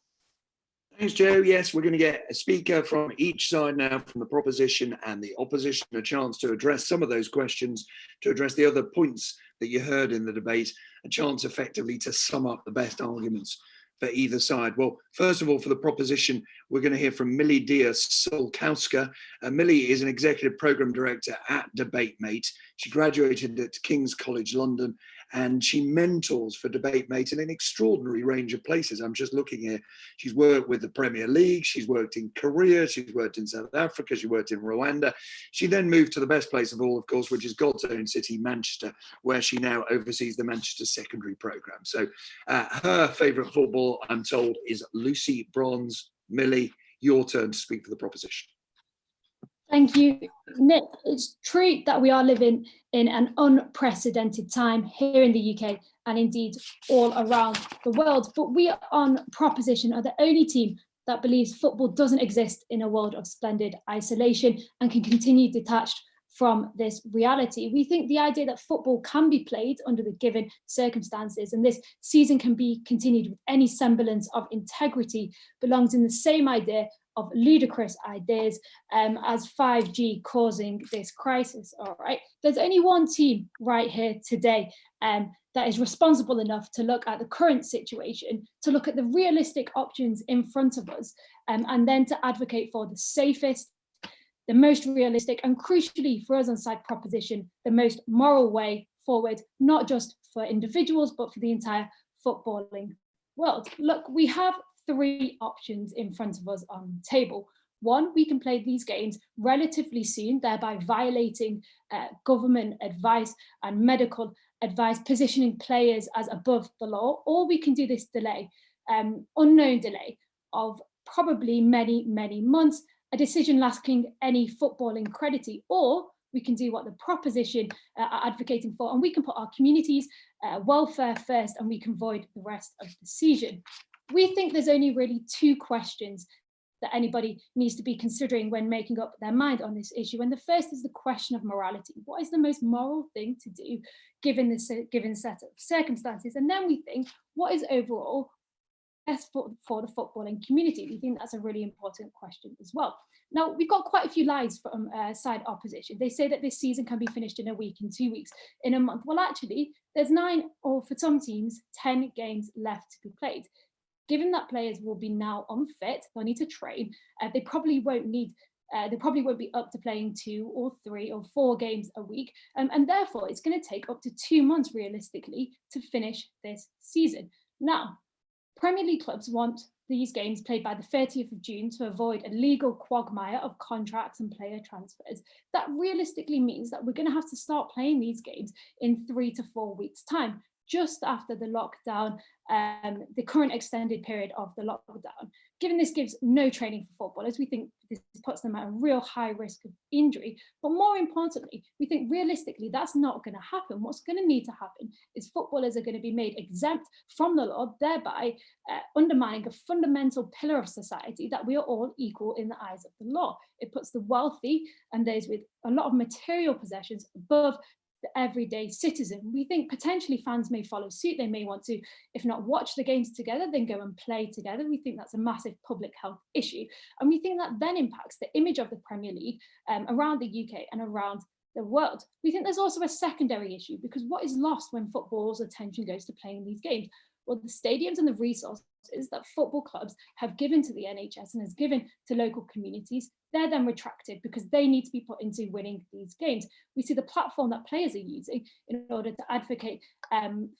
Thanks, Joe. Yes, we're going to get a speaker from each side now, from the proposition and the opposition, a chance to address some of those questions, to address the other points that you heard in the debate, a chance effectively to sum up the best arguments for either side. Well, first of all, for the proposition, we're going to hear from Millie Diaz-Solkowska. Millie is an executive program director at Debate Mate. She graduated at King's College London, and she mentors for Debate Mate in an extraordinary range of places. I'm just looking here. She's worked with the Premier League, she's worked in Korea, she's worked in South Africa, she worked in Rwanda. She then moved to the best place of all, of course, which is God's own city, Manchester, where she now oversees the Manchester secondary programme. So her favourite football, I'm told, is Lucy Bronze. Millie, your turn to speak for the proposition. Thank you, Nick. It's true that we are living in an unprecedented time here in the UK and indeed all around the world. But we on Proposition are the only team that believes football doesn't exist in a world of splendid isolation and can continue detached from this reality. We think the idea that football can be played under the given circumstances and this season can be continued with any semblance of integrity belongs in the same idea of ludicrous ideas as 5G causing this crisis. All right, there's only one team right here today that is responsible enough to look at the current situation, to look at the realistic options in front of us, and then to advocate for the safest, the most realistic, and crucially for us on Side Proposition, the most moral way forward, not just for individuals, but for the entire footballing world. Look, we have 3 options in front of us on the table. One, we can play these games relatively soon, thereby violating government advice and medical advice, positioning players as above the law, or we can do this delay, unknown delay of probably many, many months, a decision lacking any footballing credibility, or we can do what the Proposition are advocating for, and we can put our communities' welfare first, and we can void the rest of the season. We think there's only really 2 questions that anybody needs to be considering when making up their mind on this issue. And the first is the question of morality. What is the most moral thing to do given this given set of circumstances? And then we think, what is overall best for the footballing community? We think that's a really important question as well. Now, we've got quite a few lies from Side Opposition. They say that this season can be finished in a week, in 2 weeks, in a month. Well, actually, there's 9, or for some teams, 10 games left to be played. Given that players will be now unfit, they'll need to train, they probably won't be up to playing 2 or 3 or 4 games a week. And therefore, it's going to take up to 2 months realistically to finish this season. Now, Premier League clubs want these games played by the 30th of June to avoid a legal quagmire of contracts and player transfers. That realistically means that we're going to have to start playing these games in 3 to 4 weeks' time, just after the lockdown, the current extended period of the lockdown. Given this gives no training for footballers, we think this puts them at a real high risk of injury. But more importantly, we think realistically that's not going to happen. What's going to need to happen is footballers are going to be made exempt from the law, thereby undermining a fundamental pillar of society, that we are all equal in the eyes of the law. It puts the wealthy and those with a lot of material possessions above the everyday citizen. We think potentially fans may follow suit. They may want to, if not watch the games together, then go and play together. We think that's a massive public health issue. And we think that then impacts the image of the Premier League around the UK and around the world. We think there's also a secondary issue, because what is lost when football's attention goes to playing these games? Well, the stadiums and the resources that football clubs have given to the NHS and has given to local communities, they're then retracted because they need to be put into winning these games. We see the platform that players are using in order to advocate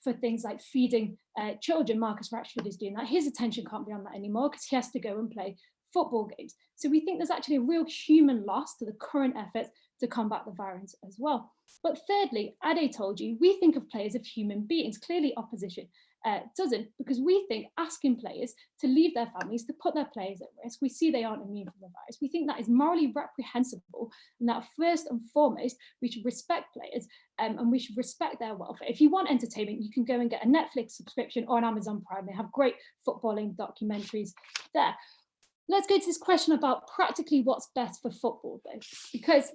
for things like feeding children. Marcus Rashford is doing that. His attention can't be on that anymore because he has to go and play football games. So we think there's actually a real human loss to the current efforts to combat the virus as well. But thirdly, Ade told you, we think of players as human beings. Clearly Opposition doesn't, because we think asking players to leave their families, to put their players at risk, we see they aren't immune from the virus. We think that is morally reprehensible, and that first and foremost, we should respect players and we should respect their welfare. If you want entertainment, you can go and get a Netflix subscription or an Amazon Prime. They have great footballing documentaries there. Let's go to this question about practically what's best for football, though, because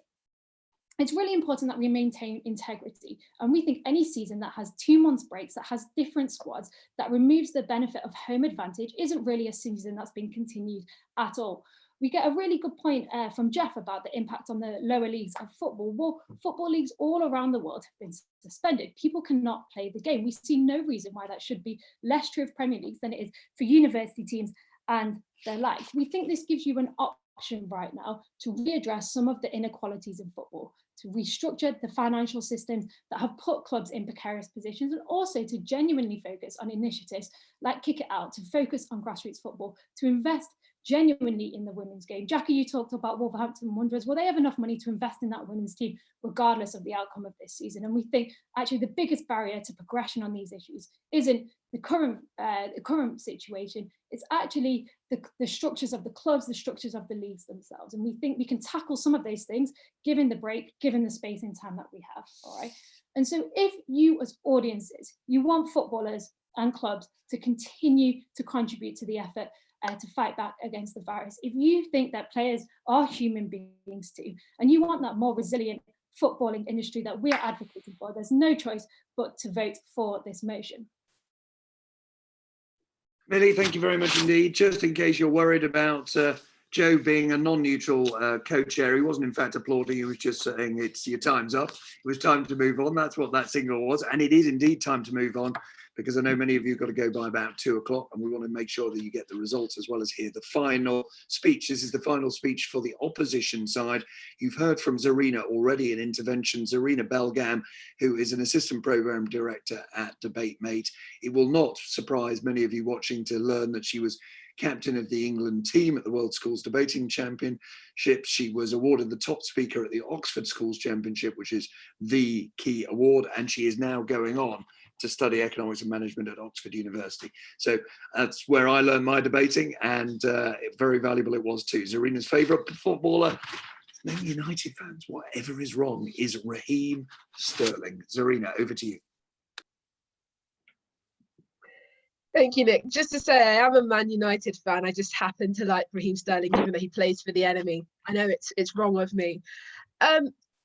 it's really important that we maintain integrity. And we think any season that has 2 months breaks, that has different squads, that removes the benefit of home advantage, isn't really a season that's been continued at all. We get a really good point from Jeff about the impact on the lower leagues of football. Well, football leagues all around the world have been suspended. People cannot play the game. We see no reason why that should be less true of Premier Leagues than it is for university teams and their like. We think this gives you an option right now to readdress some of the inequalities in football, to restructure the financial systems that have put clubs in precarious positions, and also to genuinely focus on initiatives like Kick It Out, to focus on grassroots football, to invest genuinely in the women's game. Jackie, you talked about Wolverhampton Wanderers. Well, they have enough money to invest in that women's team, regardless of the outcome of this season. And we think actually the biggest barrier to progression on these issues isn't the current situation. It's actually the structures of the clubs, the structures of the leagues themselves. And we think we can tackle some of those things, given the break, given the space and time that we have. All right. And so if you as audiences, you want footballers and clubs to continue to contribute to the effort to fight back against the virus, if you think that players are human beings too, and you want that more resilient footballing industry that we're advocating for, there's no choice but to vote for this motion. Millie, thank you very much indeed. Just in case you're worried about Joe being a non-neutral co-chair, he wasn't in fact applauding, he was just saying it's your time's up. It was time to move on. That's what that signal was. And it is indeed time to move on, because I know many of you have got to go by about 2 o'clock, and we want to make sure that you get the results as well as hear the final speech. This is the final speech for the opposition side. You've heard from Zarina already in intervention, Zarina Belgam, who is an assistant programme director at DebateMate. It will not surprise many of you watching to learn that she was captain of the England team at the World Schools Debating Championship. She was awarded the top speaker at the Oxford Schools Championship, which is the key award, and she is now going on to study economics and management at Oxford University. So that's where I learned my debating, and very valuable it was too. Zarina's favourite footballer, no United fans, whatever is wrong, is Raheem Sterling. Zarina, over to you. Thank you, Nick. Just to say, I am a Man United fan. I just happen to like Raheem Sterling, even though he plays for the enemy. I know it's wrong of me.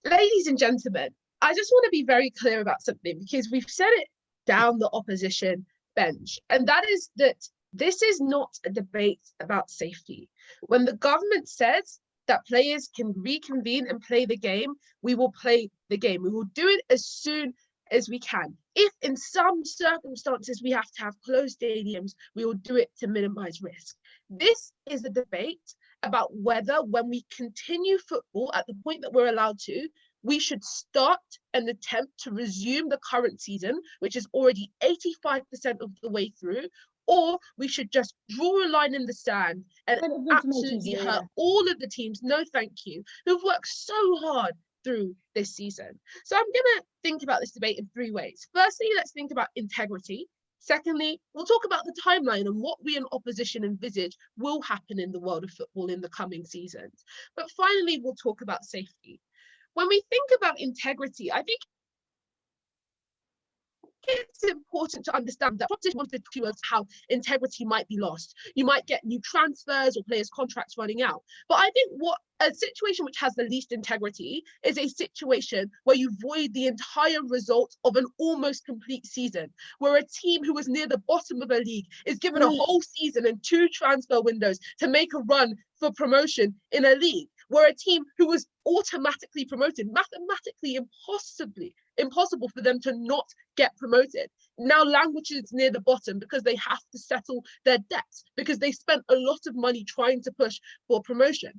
Ladies and gentlemen, I just want to be very clear about something, because we've said it down the opposition bench, and that is that this is not a debate about safety. When the government says that players can reconvene and play the game, we will play the game. We will do it as soon as we can. If in some circumstances we have to have closed stadiums, we will do it to minimize risk. This is a debate about whether, when we continue football at the point that we're allowed to, we should start an attempt to resume the current season, which is already 85% of the way through, or we should just draw a line in the sand and absolutely hurt all of the teams, no thank you, who've worked so hard through this season. So I'm going to think about this debate in 3 ways. Firstly, let's think about integrity. Secondly, we'll talk about the timeline and what we in opposition envisage will happen in the world of football in the coming seasons. But finally, we'll talk about safety. When we think about integrity, I think it's important to understand that opposition wanted to talk to us how integrity might be lost. You might get new transfers or players' contracts running out. But I think what a situation which has the least integrity is a situation where you void the entire result of an almost complete season, where a team who was near the bottom of a league is given a whole season and 2 transfer windows to make a run for promotion in a league, where a team who was automatically promoted, mathematically impossible for them to not get promoted, now languishes near the bottom because they have to settle their debts, because they spent a lot of money trying to push for promotion.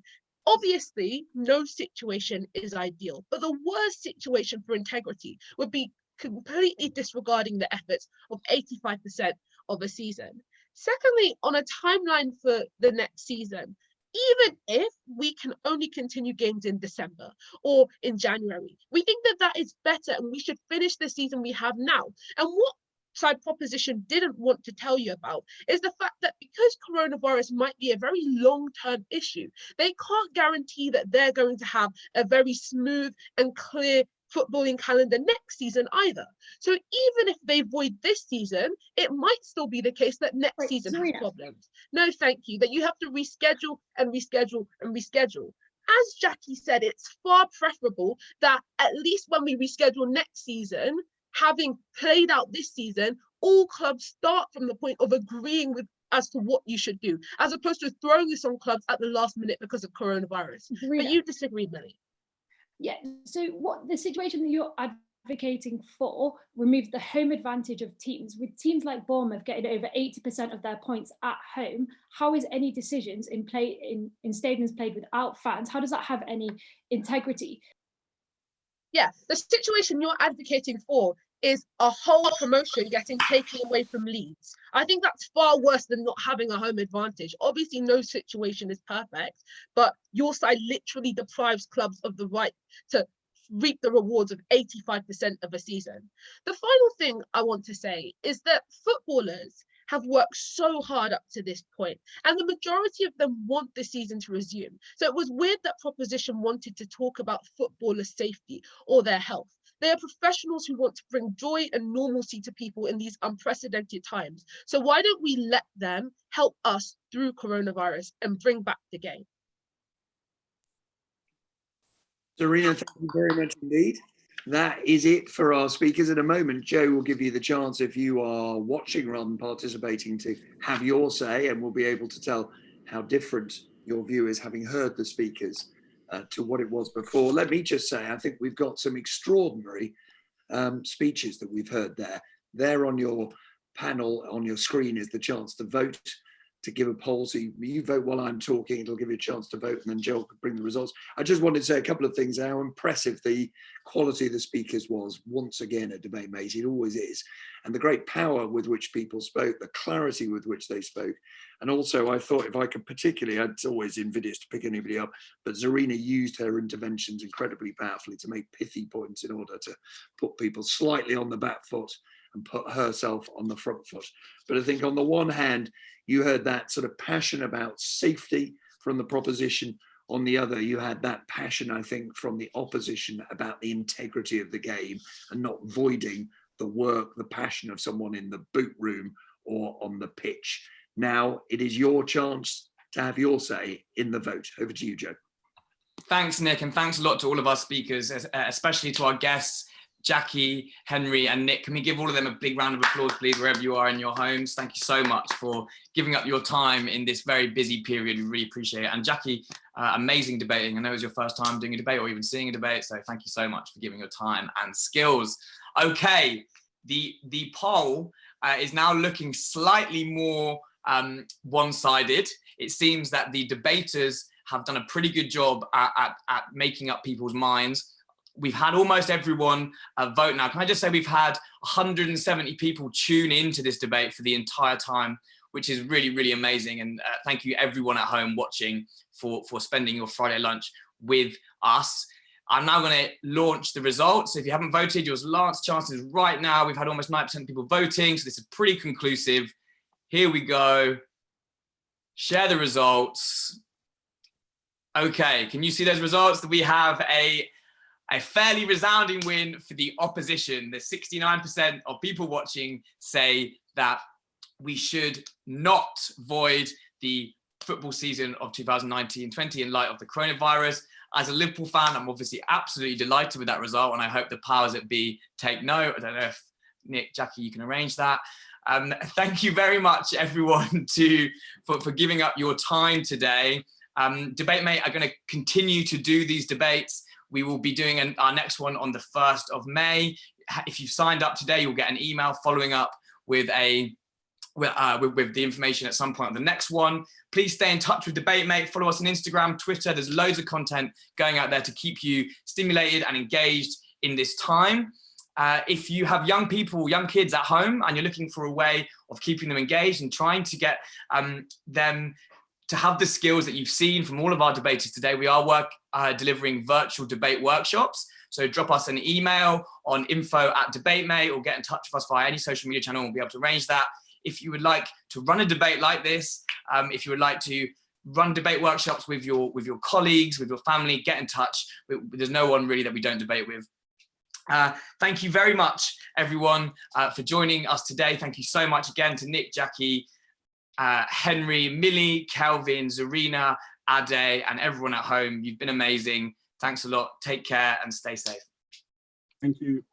Obviously, no situation is ideal, but the worst situation for integrity would be completely disregarding the efforts of 85% of a season. Secondly, on a timeline for the next season, even if we can only continue games in December or in January, we think that that is better, and we should finish the season we have now. And what side proposition didn't want to tell you about is the fact that because coronavirus might be a very long-term issue, they can't guarantee that they're going to have a very smooth and clear footballing calendar next season either. So even if they void this season, it might still be the case that next season has problems. No, thank you, that you have to reschedule and reschedule and reschedule. As Jackie said, it's far preferable that at least when we reschedule next season, having played out this season, all clubs start from the point of agreeing with as to what you should do, as opposed to throwing this on clubs at the last minute because of coronavirus. But you disagree, Millie. Yeah, so what the situation that you're advocating for removes the home advantage of teams. With teams like Bournemouth getting over 80% of their points at home, how is any decisions in stadiums played without fans, how does that have any integrity? Yeah, the situation you're advocating for is a whole promotion getting taken away from Leeds. I think that's far worse than not having a home advantage. Obviously, no situation is perfect, but your side literally deprives clubs of the right to reap the rewards of 85% of a season. The final thing I want to say is that footballers have worked so hard up to this point, and the majority of them want the season to resume. So it was weird that Proposition wanted to talk about footballer safety or their health. They are professionals who want to bring joy and normalcy to people in these unprecedented times. So why don't we let them help us through coronavirus and bring back the game? Zarina, thank you very much indeed. That is it for our speakers. In a moment, Joe will give you the chance, if you are watching rather than participating, to have your say, and we'll be able to tell how different your view is, having heard the speakers, to what it was before. Let me just say, I think we've got some extraordinary speeches that we've heard there. There on your panel, on your screen, is the chance to vote, to give a poll. So you vote while I'm talking, it'll give you a chance to vote, and then Joel could bring the results. I just wanted to say a couple of things, how impressive the quality of the speakers was once again at Debate Mate. It always is. And the great power with which people spoke, the clarity with which they spoke. And also I thought, if I could particularly, it's always invidious to pick anybody up, but Zarina used her interventions incredibly powerfully to make pithy points in order to put people slightly on the back foot and put herself on the front foot. But I think on the one hand, you heard that sort of passion about safety from the proposition. On the other, you had that passion, I think, from the opposition about the integrity of the game and not voiding the work, the passion of someone in the boot room or on the pitch. Now it is your chance to have your say in the vote. Over to you, Joe. Thanks, Nick, and thanks a lot to all of our speakers, especially to our guests, Jackie, Henry, and Nick. Can we give all of them a big round of applause, please, wherever you are in your homes? Thank you so much for giving up your time in this very busy period. We really appreciate it. And Jackie, amazing debating. I know it was your first time doing a debate or even seeing a debate, so thank you so much for giving your time and skills. Okay, the poll is now looking slightly more one-sided. It seems that the debaters have done a pretty good job at making up people's minds. We've had almost everyone vote now. Can I just say we've had 170 people tune into this debate for the entire time, which is really, really amazing. And thank you everyone at home watching for spending your Friday lunch with us. I'm now going to launch the results. If you haven't voted, your last chance is right now. We've had almost 9% of people voting, so this is pretty conclusive. Here we go. Share the results. Okay, can you see those results? That we have a fairly resounding win for the opposition. The 69% of people watching say that we should not void the football season of 2019-20 in light of the coronavirus. As a Liverpool fan, I'm obviously absolutely delighted with that result, and I hope the powers that be take note. I don't know if Nick, Jackie, you can arrange that. Thank you very much, everyone, for giving up your time today. Debate Mate are going to continue to do these debates. We will be doing our next one on the 1st of May. If you've signed up today, you'll get an email following up with the information at some point on the next one. Please stay in touch with Debate Mate. Follow us on Instagram, Twitter. There's loads of content going out there to keep you stimulated and engaged in this time. If you have young people, young kids at home, and you're looking for a way of keeping them engaged and trying to get them to have the skills that you've seen from all of our debaters today, we are delivering virtual debate workshops. So drop us an email on info@DebateMate or get in touch with us via any social media channel and we'll be able to arrange that. If you would like to run a debate like this, if you would like to run debate workshops with your colleagues, with your family, get in touch. There's no one really that we don't debate with. Thank you very much, everyone, for joining us today. Thank you so much again to Nick, Jackie, Henry, Millie, Kelvin, Zarina, Ade, and everyone at home. You've been amazing. Thanks a lot. Take care and stay safe. Thank you.